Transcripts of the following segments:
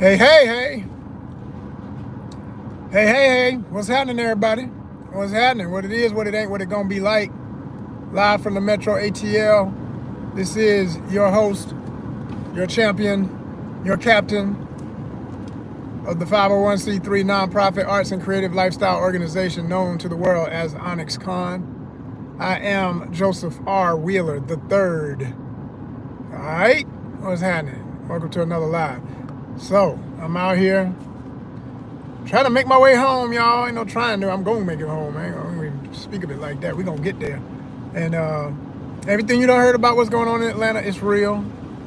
Hey, hey, hey. Hey, hey, hey. What's happening, everybody? What's happening? What it is, what it ain't, what it gonna be like. Live from the Metro ATL. This is your host, your champion, your captain of the 501c3 nonprofit arts and creative lifestyle organization known to the world as Onyxcon. I am Joseph R. Wheeler III. All right? What's happening? Welcome to another live. So, I'm out here trying to make my way home, y'all. Ain't no trying to. I'm going to make it home. I ain't going to speak of it like that. We're going to get there. And everything you done heard about what's going on in Atlanta is real.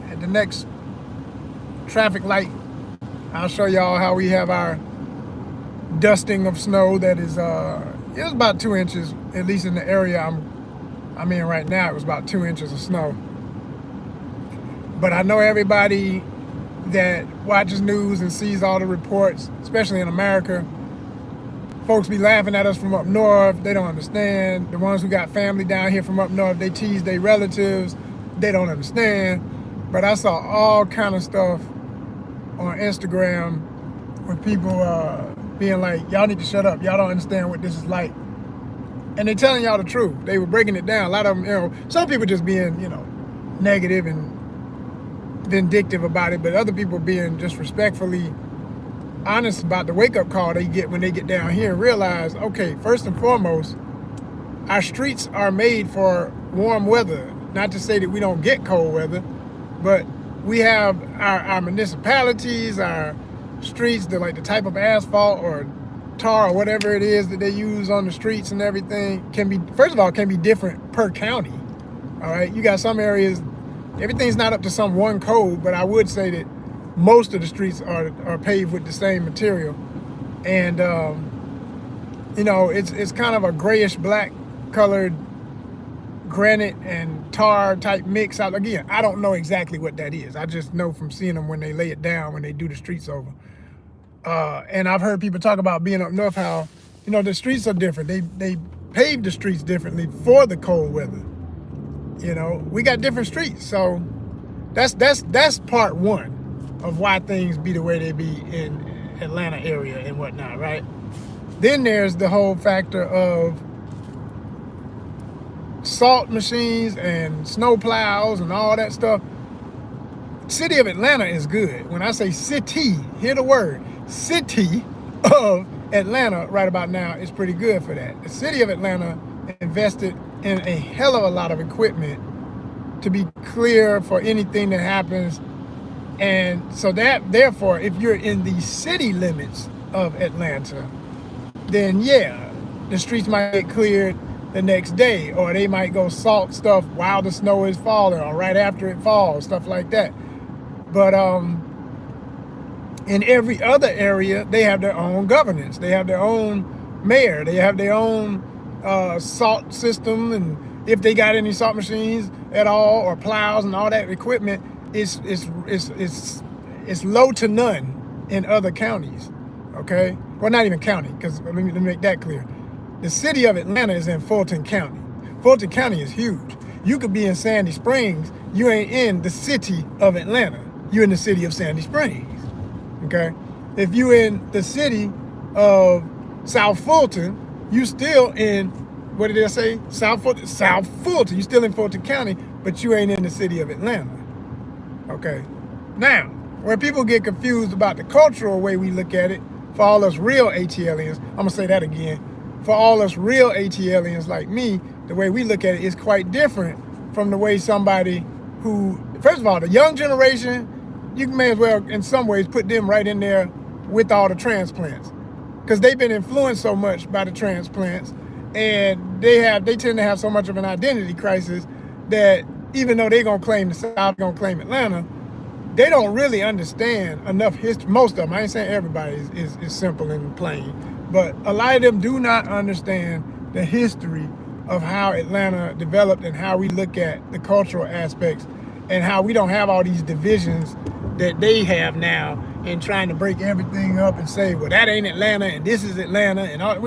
At the next traffic light, I'll show y'all how we have our dusting of snow that is, it was about 2 inches, at least in the area I'm in right now. It was about 2 inches of snow. But I know everybody that watches news and sees all the reports, especially in America, folks be laughing at us from up north. They don't understand. The ones who got family down here from up north, they tease their relatives. They don't understand. But I saw all kind of stuff on Instagram with people being like, y'all need to shut up. Y'all don't understand what this is like. And they telling y'all the truth. They were breaking it down. A lot of them, some people just being, negative and vindictive about it, but other people being just respectfully honest about the wake-up call they get when they get down here and realize, okay, first and foremost, our streets are made for warm weather. Not to say that we don't get cold weather, but we have our municipalities, our streets, like the type of asphalt or tar or whatever it is that they use on the streets and everything can be, first of all, can be different per county. All right, you got some areas, everything's not up to some one code, but I would say that most of the streets are paved with the same material. And, it's kind of a grayish black colored granite and tar type mix out. Again, I don't know exactly what that is. I just know from seeing them when they lay it down, when they do the streets over. And I've heard people talk about being up north, how, the streets are different. They pave the streets differently for the cold weather. We got different streets. So that's part one of why things be the way they be in Atlanta area and whatnot, right? Then there's the whole factor of salt machines and snow plows and all that stuff. City of Atlanta is good. When I say city, hear the word, city of Atlanta right about now is pretty good for that. The city of Atlanta invested in a hell of a lot of equipment to be clear for anything that happens. And so that, therefore, if you're in the city limits of Atlanta, then yeah, the streets might get cleared the next day, or they might go salt stuff while the snow is falling or right after it falls, stuff like that. But in every other area, they have their own governance. They have their own mayor. They have their own salt system, and if they got any salt machines at all or plows and all that equipment, it's low to none in other counties. Okay, well, not even county, because let me make that clear. The city of Atlanta is in Fulton County. Fulton County is huge. You could be in Sandy Springs. You ain't in the city of Atlanta. You're in the city of Sandy Springs. Okay, if you in the city of South Fulton, you still in, what did I say? South Fulton. You still in Fulton County, but you ain't in the city of Atlanta. Okay. Now, where people get confused about the cultural way we look at it, for all us real ATLians, I'm gonna say that again. For all us real ATLians like me, the way we look at it is quite different from the way somebody who, first of all, the young generation, you may as well, in some ways, put them right in there with all the transplants, because they've been influenced so much by the transplants, and they tend to have so much of an identity crisis that even though they're gonna claim the South, gonna claim Atlanta, they don't really understand enough history. Most of them, I ain't saying everybody is simple and plain, but a lot of them do not understand the history of how Atlanta developed and how we look at the cultural aspects and how we don't have all these divisions that they have now in trying to break everything up and say, well, that ain't Atlanta and this is Atlanta and all.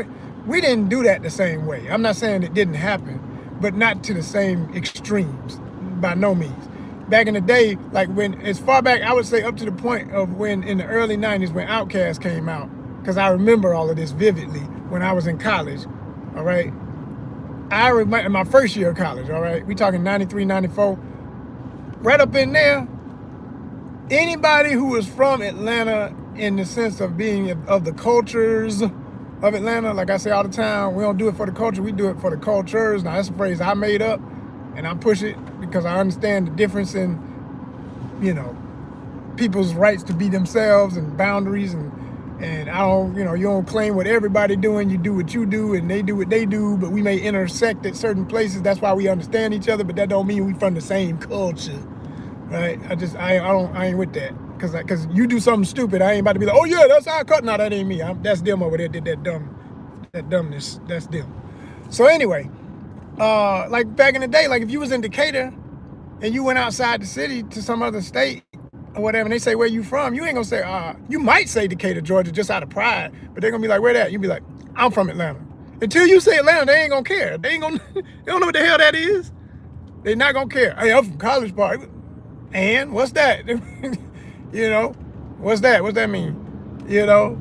We didn't do that the same way. I'm not saying it didn't happen, but not to the same extremes, by no means. back in the day, like when, as far back, I would say up to the point of when in the early 90s when Outkast came out, because I remember all of this vividly when I was in college, all right? I remember in my first year of college, all right? We talking 93, 94. Right up in there, anybody who was from Atlanta in the sense of being of the cultures of Atlanta, like I say all the time, we don't do it for the culture, we do it for the cultures. Now, that's a phrase I made up, and I push it because I understand the difference in, you know, people's rights to be themselves and boundaries, and I don't, you know, you don't claim what everybody doing, you do what you do, and they do what they do, but we may intersect at certain places. That's why we understand each other, but that don't mean we from the same culture, right? I ain't with that. Cause you do something stupid, I ain't about to be like, oh yeah, that's how I cut. No, that ain't me. That's them over there did that dumbness. That's them. So anyway, like back in the day, like if you was in Decatur and you went outside the city to some other state or whatever, and they say where you from, you ain't gonna say, you might say Decatur, Georgia, just out of pride, but they're gonna be like, where that? You be like, I'm from Atlanta. Until you say Atlanta, they ain't gonna care. They don't know what the hell that is. They're not gonna care. Hey, I'm from College Park. And what's that? You know, what's that? What's that mean? You know,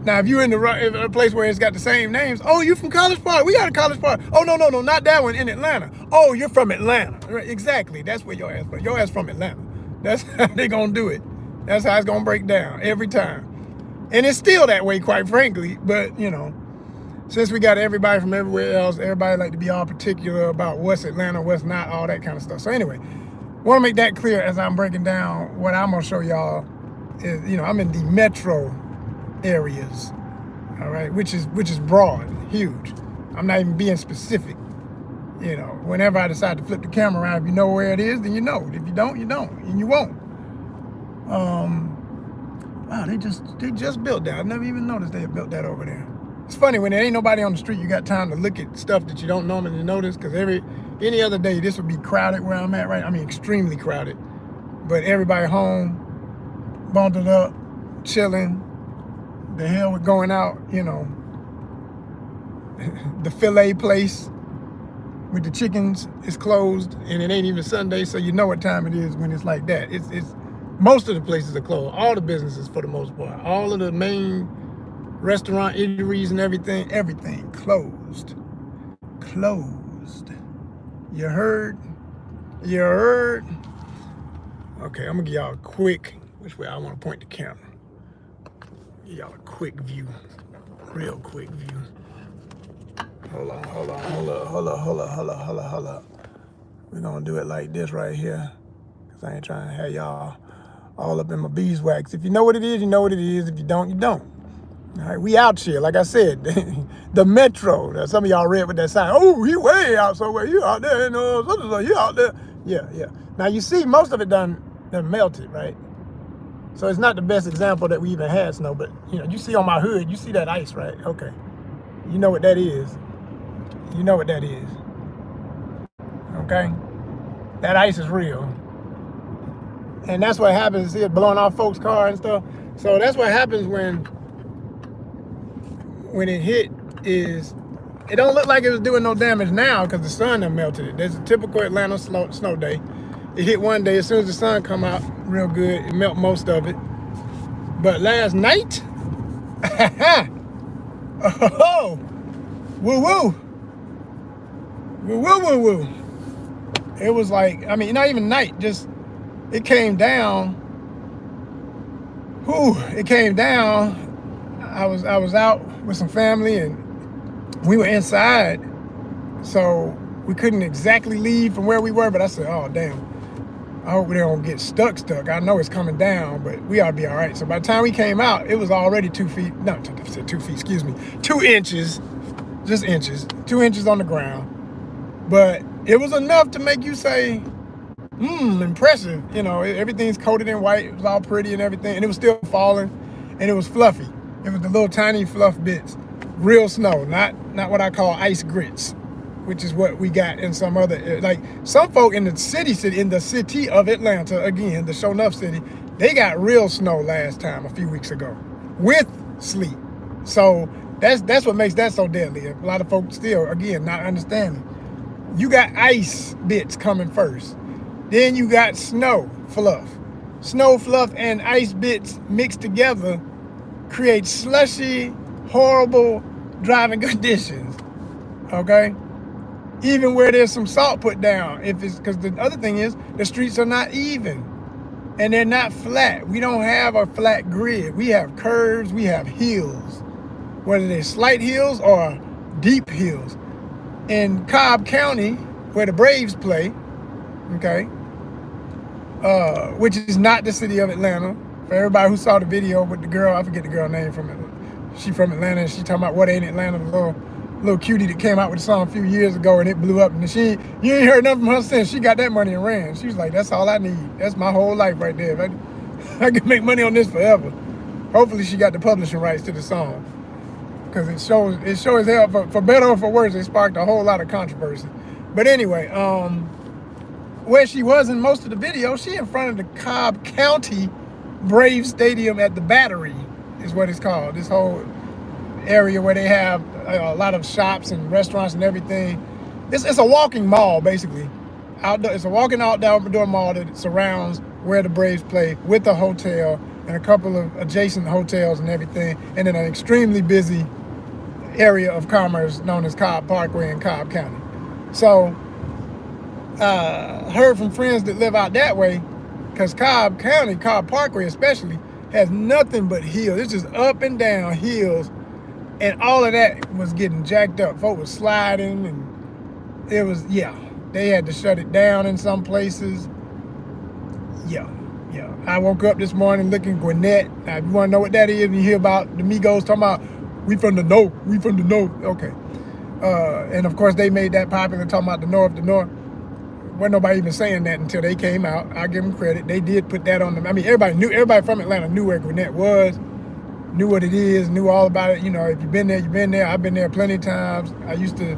now if you're in a place where it's got the same names, oh, you from College Park? We got a College Park. Oh, no, not that one, in Atlanta. Oh, you're from Atlanta. Right, exactly. That's where your ass from. Your ass from Atlanta. That's how they gonna do it. That's how it's gonna break down every time. And it's still that way, quite frankly. But, you know, since we got everybody from everywhere else, everybody like to be all particular about what's Atlanta, what's not, all that kind of stuff. So anyway, want to make that clear as I'm breaking down what I'm gonna show y'all is, you know, I'm in the metro areas, all right, which is broad, huge. I'm not even being specific. You know, whenever I decide to flip the camera around, if you know where it is, then you know. If you don't, you don't, and you won't. Wow, they just built that. I never even noticed they had built that over there. It's funny when there ain't nobody on the street, you got time to look at stuff that you don't normally notice, because any other day this would be crowded where I'm at, right? I mean, extremely crowded. But everybody home, bundled up, chilling. The hell with going out, you know, the filet place with the chickens is closed, and it ain't even Sunday, so you know what time it is when it's like that. It's most of the places are closed. All the businesses for the most part. All of the main restaurant, eateries, and everything closed. Closed. You heard? You heard? Okay, I'm gonna give y'all a quick, which way I want to point the camera. Give y'all a quick view, real quick view. Hold up. We're gonna do it like this right here, because I ain't trying to have y'all all up in my beeswax. If you know what it is, you know what it is. If you don't, you don't. All right, we out here, like I said, the metro. Now, some of y'all read with that sign, oh, he way out somewhere, you out there, you know, you out there. Yeah. Now you see most of it done melted, right? So it's not the best example that we even had snow, but you know, you see on my hood, you see that ice, right? Okay. You know what that is. You know what that is. Okay? That ice is real. And that's what happens, see it blowing off folks' car and stuff. So that's what happens when it hit is, it don't look like it was doing no damage now because the sun done melted it. There's a typical Atlanta snow day. It hit one day, as soon as the sun come out real good, it melt most of it. But last night, oh, woo. It was like, I mean, not even night, just, it came down. It came down. I was out with some family and we were inside, so we couldn't exactly leave from where we were, but I said, oh, damn. I hope we don't get stuck. I know it's coming down, but we ought to be all right. So by the time we came out, it was already 2 feet, no, 2 feet, excuse me, 2 inches, just inches, 2 inches on the ground. But it was enough to make you say, impressive. You know, everything's coated in white. It was all pretty and everything, and it was still falling, and it was fluffy. It was the little tiny fluff bits, real snow, not what I call ice grits, which is what we got in some other, like some folk in the city of Atlanta, again, the show enough city, they got real snow last time, a few weeks ago, with sleet. So that's what makes that so deadly. A lot of folks still, again, not understanding. You got ice bits coming first. Then you got snow fluff. Snow fluff and ice bits mixed together create slushy, horrible driving conditions. Okay? Even where there's some salt put down. If it's because the other thing is the streets are not even. And they're not flat. We don't have a flat grid. We have curves, we have hills. Whether they're slight hills or deep hills. In Cobb County, where the Braves play, okay, which is not the city of Atlanta. For everybody who saw the video with the girl, I forget the girl name from it. She from Atlanta, and she talking about what ain't Atlanta, the little cutie that came out with a song a few years ago and it blew up. And you ain't heard nothing from her since. She got that money and ran. She was like, that's all I need. That's my whole life right there. I can make money on this forever. Hopefully she got the publishing rights to the song. Because it shows as hell, for better or for worse, it sparked a whole lot of controversy. But anyway, where she was in most of the video, she in front of the Cobb County Braves Stadium at the Battery, is what it's called. This whole area where they have a lot of shops and restaurants and everything. It's a walking mall, basically. It's a walking outdoor mall that surrounds where the Braves play, with a hotel and a couple of adjacent hotels and everything, and then an extremely busy area of commerce known as Cobb Parkway in Cobb County. So, heard from friends that live out that way, because Cobb County, Cobb Parkway especially, has nothing but hills. It's just up and down hills, and all of that was getting jacked up. Folks was sliding, and it was, yeah, they had to shut it down in some places. Yeah. I woke up this morning looking Gwinnett. Now, if you want to know what that is, you hear about the Migos talking about, we from the north. Okay. And of course, they made that popular, talking about the north. Wasn't nobody even saying that until they came out. I give them credit. They did put that on them. I mean, everybody from Atlanta knew where Gwinnett was, knew what it is, knew all about it. You know, if you've been there, you've been there. I've been there plenty of times. I used to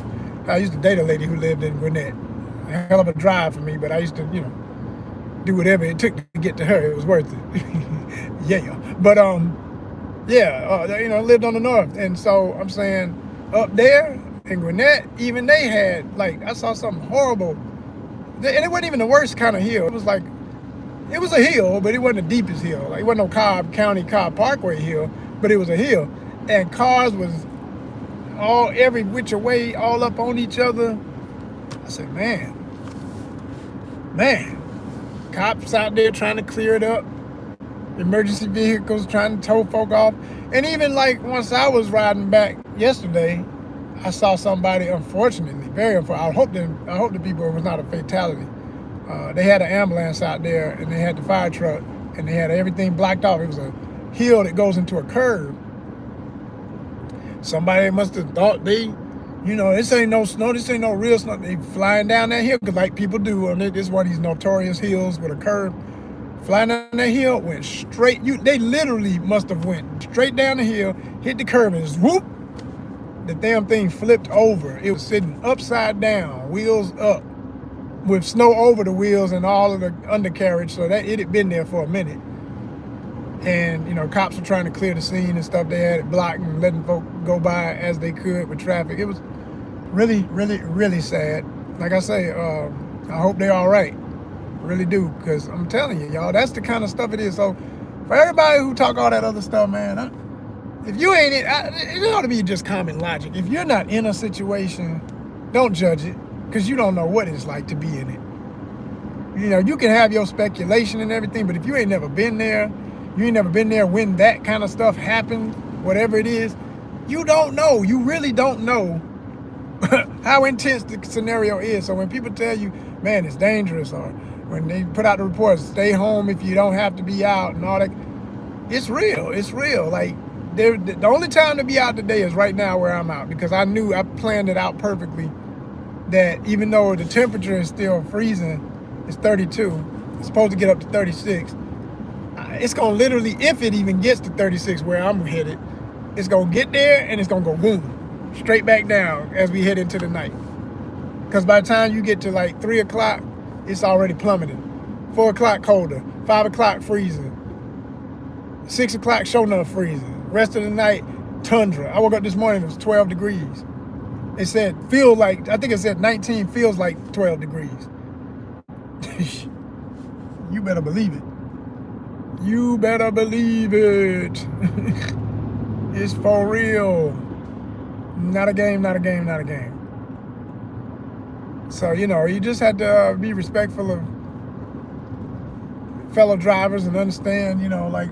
date a lady who lived in Gwinnett. A hell of a drive for me, but I used to, do whatever it took to get to her. It was worth it. Yeah. But lived on the north. And so I'm saying up there in Gwinnett, even they had, I saw something horrible. And it wasn't even the worst kind of hill. It was a hill, but it wasn't the deepest hill. It wasn't no Cobb County, Cobb Parkway hill, but it was a hill. And cars was every which way, all up on each other. I said, man, cops out there trying to clear it up. Emergency vehicles trying to tow folk off. And even once I was riding back yesterday, I saw somebody, unfortunately, very unfortunately. I hope the people, it was not a fatality. They had an ambulance out there, and they had the fire truck, and they had everything blocked off. It was a hill that goes into a curve. Somebody must have thought this ain't no snow, this ain't no real snow. They flying down that hill, because like people do on it. This is one of these notorious hills with a curve. Flying down that hill, went straight. They literally must have went straight down the hill, hit the curve, and whoop, the damn thing flipped over. It was sitting upside down, wheels up, with snow over the wheels and all of the undercarriage, so that it had been there for a minute. And, cops were trying to clear the scene and stuff. They had it blocked and letting folk go by as they could with traffic. It was really, really, really sad. Like I say, I hope they're all right. Really do, because I'm telling you, y'all, that's the kind of stuff it is. So for everybody who talk all that other stuff, man, if you ain't it ought to be just common logic. If you're not in a situation, don't judge it, because you don't know what it's like to be in it. You can have your speculation and everything, but if you ain't never been there, when that kind of stuff happened, whatever it is, you don't know. You really don't know how intense the scenario is. So when people tell you, man, it's dangerous, or when they put out the reports, stay home if you don't have to be out and all that, it's real. It's real. The only time to be out today is right now where I'm out, because I planned it out perfectly, that even though the temperature is still freezing, it's 32, it's supposed to get up to 36. It's going to literally, if it even gets to 36 where I'm headed, it's going to get there and it's going to go boom, straight back down as we head into the night. Because by the time you get to 3 o'clock, it's already plummeting. 4 o'clock colder, 5 o'clock freezing, 6 o'clock sure enough freezing. Rest of the night, tundra. I woke up this morning, it was 12 degrees. It said, I think it said 19, feels like 12 degrees. You better believe it. You better believe it. It's for real. Not a game, not a game, not a game. So, you know, you just had to be respectful of fellow drivers and understand, you know, like,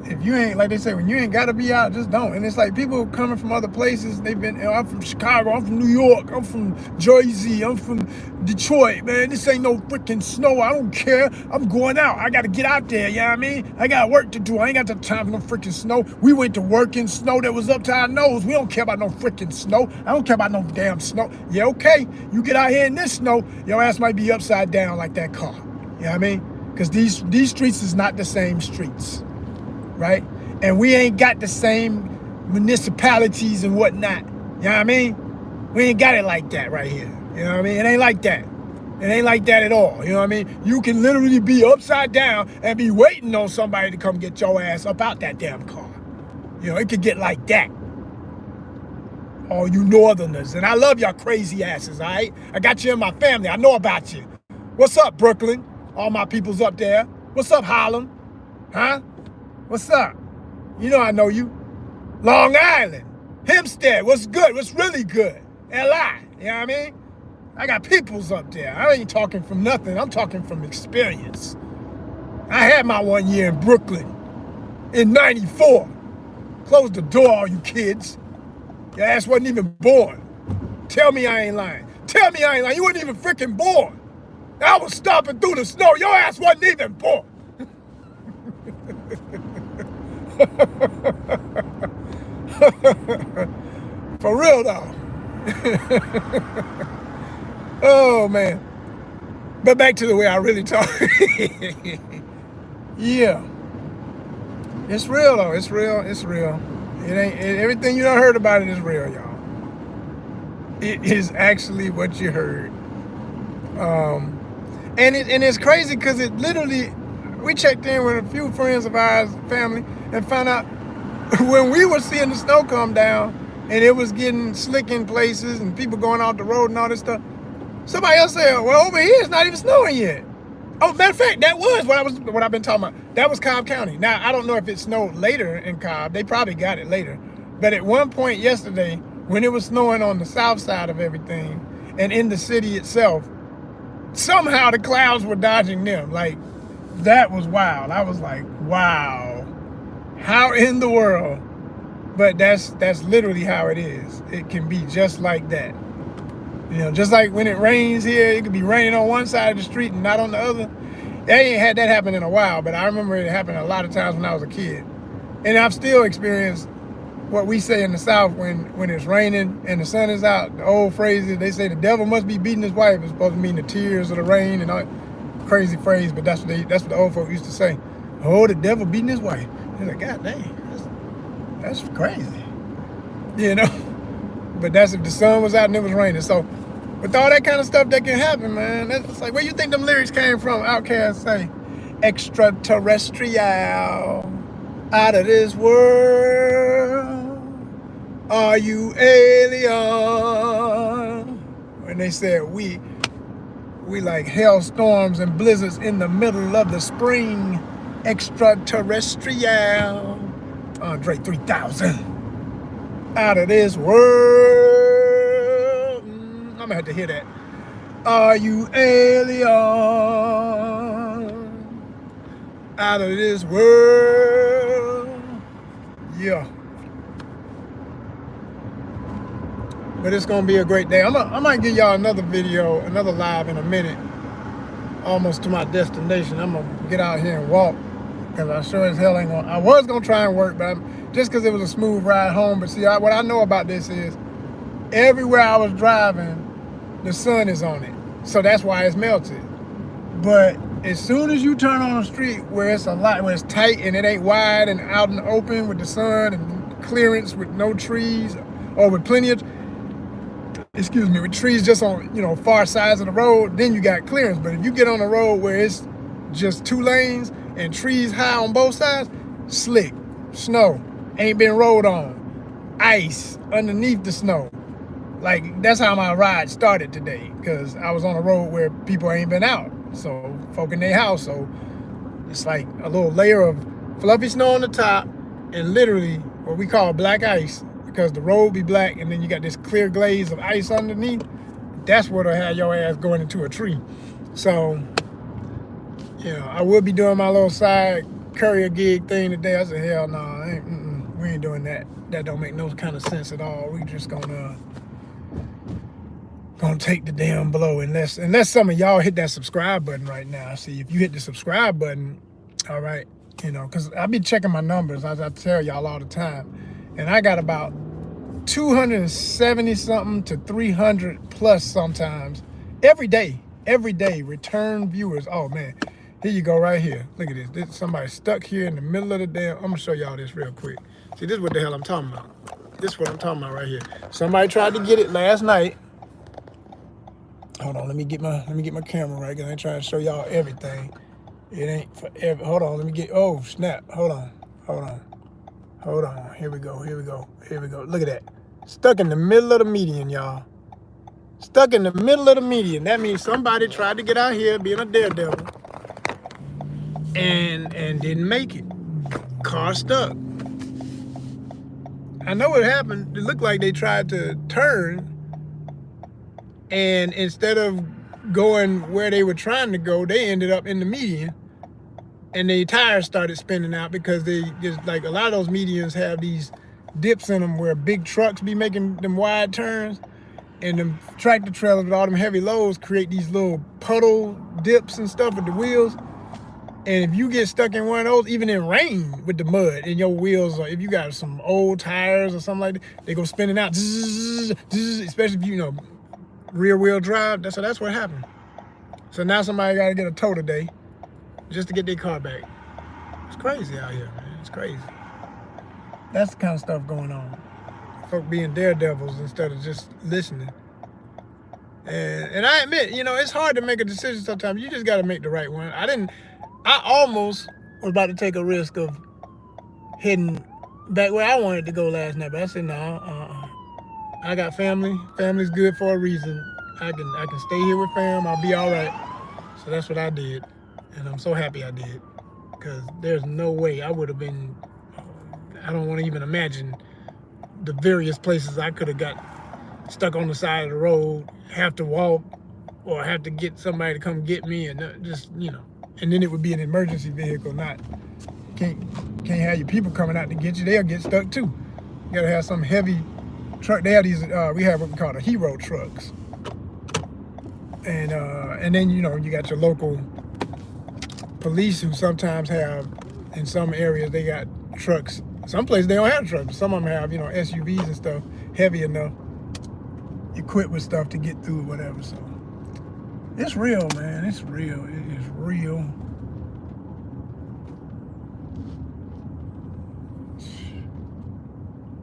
if you ain't, like they say, when you ain't got to be out, just don't. And it's like people coming from other places. They've been, you know, I'm from Chicago, I'm from New York, I'm from Jersey, I'm from Detroit, man. This ain't no freaking snow. I don't care. I'm going out. I got to get out there, you know what I mean? I got work to do. I ain't got the time for no freaking snow. We went to work in snow that was up to our nose. We don't care about no freaking snow. I don't care about no damn snow. Yeah, okay. You get out here in this snow, your ass might be upside down like that car. You know what I mean? Because these streets is not the same streets. Right? And we ain't got the same municipalities and whatnot. You know what I mean? We ain't got it like that right here. You know what I mean? It ain't like that. It ain't like that at all. You know what I mean? You can literally be upside down and be waiting on somebody to come get your ass up out that damn car. You know, it could get like that. All you northerners. And I love y'all crazy asses, all right? I got you in my family. I know about you. What's up, Brooklyn? All my people's up there. What's up, Harlem? Huh? What's up? You know I know you. Long Island. Hempstead. What's good? What's really good? LI. You know what I mean? I got peoples up there. I ain't talking from nothing. I'm talking from experience. I had my 1 year in Brooklyn in 94. Close the door, all you kids. Your ass wasn't even born. Tell me I ain't lying. Tell me I ain't lying. You wasn't even freaking born. I was stomping through the snow. Your ass wasn't even born. For real though. Oh man. But back to the way I really talk. Yeah. It's real though. It's real. It's real. Everything you done heard about it is real, y'all. It is actually what you heard. And it's crazy because it literally, we checked in with a few friends of ours, family, and found out when we were seeing the snow come down and it was getting slick in places and people going off the road and all this stuff, somebody else said, well, over here it's not even snowing yet. Oh, matter of fact, that was what I've been talking about. That was Cobb County. Now, I don't know if it snowed later in Cobb. They probably got it later. But at one point yesterday, when it was snowing on the south side of everything and in the city itself, somehow the clouds were dodging them. Like, that was wild. I was like, wow, how in the world? But that's literally how it is. It can be just like that. You know, just like when it rains here, it could be raining on one side of the street and not on the other. I ain't had that happen in a while, but I remember it happened a lot of times when I was a kid. And I've still experienced what we say in the South when it's raining and the sun is out. The old phrase is, they say the devil must be beating his wife. It's supposed to mean the tears of the rain and all. Crazy phrase, but that's what the old folk used to say. Oh, the devil beating his wife. They're like, God dang, that's crazy. You know? But that's if the sun was out and it was raining. So with all that kind of stuff that can happen, man, that's like, where you think them lyrics came from? Outkast say, extraterrestrial, out of this world, are you alien? When they said we like hailstorms and blizzards in the middle of the spring, extraterrestrial, Andre 3000, out of this world. I'm gonna have to hear that. Are you alien? Out of this world. Yeah. But it's gonna be a great day. I might give y'all another video, another live in a minute. Almost to my destination. I'm gonna get out here and walk, because I sure as hell ain't gonna. I was gonna try and work, but just because it was a smooth ride home. But see, what I know about this is, everywhere I was driving, the sun is on it, so that's why it's melted. But as soon as you turn on a street where it's where it's tight and it ain't wide and out in the open with the sun and clearance with no trees, or with plenty of, with trees just on, far sides of the road, then you got clearance. But if you get on a road where it's just 2 lanes and trees high on both sides, slick, snow, ain't been rolled on, ice underneath the snow. Like, that's how my ride started today, because I was on a road where people ain't been out. So folk in their house. So it's like a little layer of fluffy snow on the top and literally what we call black ice, because the road be black and then you got this clear glaze of ice underneath. That's what'll have your ass going into a tree. So, I would be doing my little side courier gig thing today. I said, hell no, we ain't doing that. That don't make no kind of sense at all. We just gonna take the damn blow unless some of y'all hit that subscribe button right now. See, if you hit the subscribe button, all right, because I be checking my numbers, as I tell y'all all the time, and I got about 270 something to 300 plus sometimes every day return viewers. Oh man, here you go right here. Look at this. Somebody stuck here in the middle of the damn. I'm gonna show y'all this real quick. See, this is what the hell I'm talking about. This is what I'm talking about right here. Somebody tried to get it last night. Hold on, let me get my camera right, because I ain't trying to show y'all everything. It ain't for every. Hold on, let me get. Oh snap! Hold on. Here we go. Look at that. Stuck in the middle of the median, y'all. Stuck in the middle of the median. That means somebody tried to get out here being a daredevil and didn't make it. Car stuck. I know what happened. It looked like they tried to turn, and instead of going where they were trying to go, they ended up in the median, and their tires started spinning out, because they just, like, a lot of those medians have these dips in them where big trucks be making them wide turns, and them tractor trailers with all them heavy loads create these little puddle dips and stuff with the wheels. And if you get stuck in one of those, even in rain with the mud in your wheels, or if you got some old tires or something like that, they go spinning out, especially if you rear wheel drive. That's what happened. So now somebody got to get a tow today just to get their car back. It's crazy out here, man. It's crazy. That's the kind of stuff going on. Folk being daredevils instead of just listening. And I admit, it's hard to make a decision sometimes. You just got to make the right one. I almost was about to take a risk of heading back where I wanted to go last night, but I said, no, I got family. Family's good for a reason. I can stay here with fam. I'll be all right. So that's what I did. And I'm so happy I did, because there's no way I would have been, I don't want to even imagine the various places I could have got stuck on the side of the road, have to walk, or have to get somebody to come get me, and just, and then it would be an emergency vehicle, can't have your people coming out to get you. They'll get stuck too. You gotta have some heavy truck. They have these, we have what we call the hero trucks. And then, you got your local police, who sometimes have, in some areas, they got trucks. Some places they don't have trucks. Some of them have, SUVs and stuff, heavy enough, equipped with stuff to get through whatever. So it's real, man. It's real. It is real.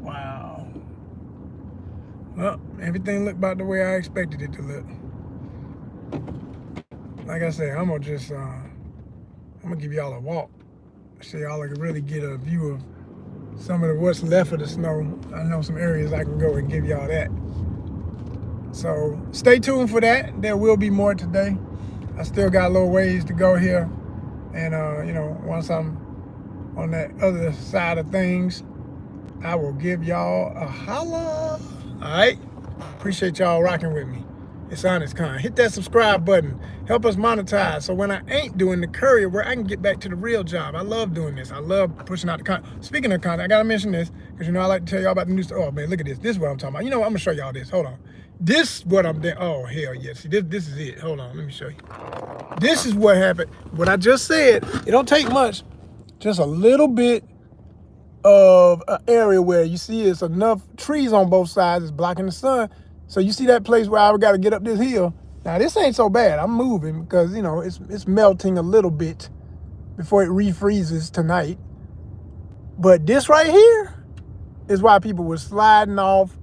Wow. Well, everything looked about the way I expected it to look. Like I said, I'm gonna give y'all a walk, so y'all can really get a view of some of what's left of the snow. I know some areas I can go and give y'all that. So stay tuned for that. There will be more today. I still got a little ways to go here, and once I'm on that other side of things, I will give y'all a holla. All right, appreciate y'all rocking with me. It's Onyxcon. Hit that subscribe button. Help us monetize, so when I ain't doing the courier work, I can get back to the real job. I love doing this. I love pushing out the content. Speaking of content, I gotta mention this, because I like to tell y'all about the new stuff. Oh man, look at this. This is what I'm talking about. I'm gonna show y'all this. Hold on. This is what I'm doing. Oh hell yeah. See, this is it. Hold on, let me show you. This is what happened. What I just said. It don't take much. Just a little bit of an area where you see it's enough trees on both sides. It's blocking the sun. So you see that place where I got to get up this hill. Now this ain't so bad. I'm moving because it's melting a little bit before it refreezes tonight. But this right here is why people were sliding off,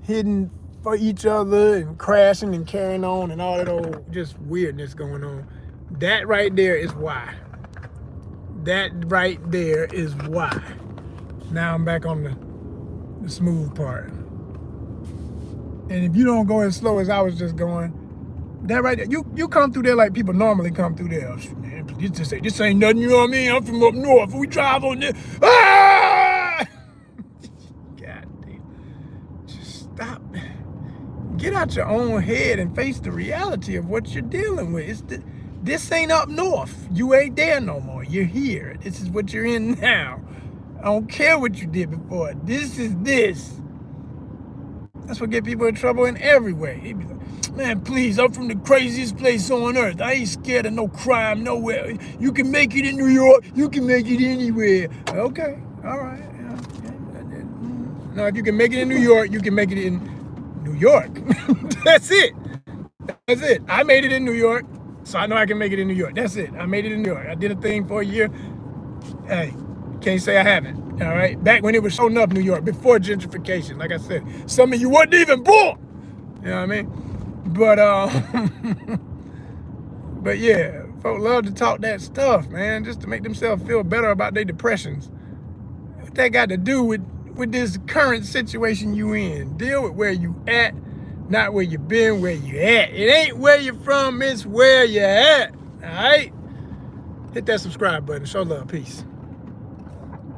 hitting for each other and crashing and carrying on and all that old just weirdness going on. That right there is why. That right there is why. Now I'm back on the smooth part. And if you don't go as slow as I was just going, That right there. You come through there like people normally come through there. Man, this ain't nothing, you know what I mean? I'm from up north. We drive on this. Ah! God damn. Just stop. Get out your own head and face the reality of what you're dealing with. This ain't up north. You ain't there no more. You're here. This is what you're in now. I don't care what you did before. This is this. That's what get people in trouble in every way. They be like, man, please, I'm from the craziest place on earth. I ain't scared of no crime nowhere. You can make it in New York. You can make it anywhere. Okay, all right. Now, if you can make it in New York, you can make it in New York. That's it. That's it. I made it in New York, so I know I can make it in New York. That's it. I made it in New York. I did a thing for a year. Hey, can't say I haven't. All right, back when it was showing up New York, before gentrification, like I said, some of you wasn't even born. You know what I mean? But yeah, folks love to talk that stuff, man, just to make themselves feel better about their depressions. What that got to do with this current situation you in? Deal with where you at, not where you been, where you at. It ain't where you from, it's where you at. All right? Hit that subscribe button. Show love. Peace.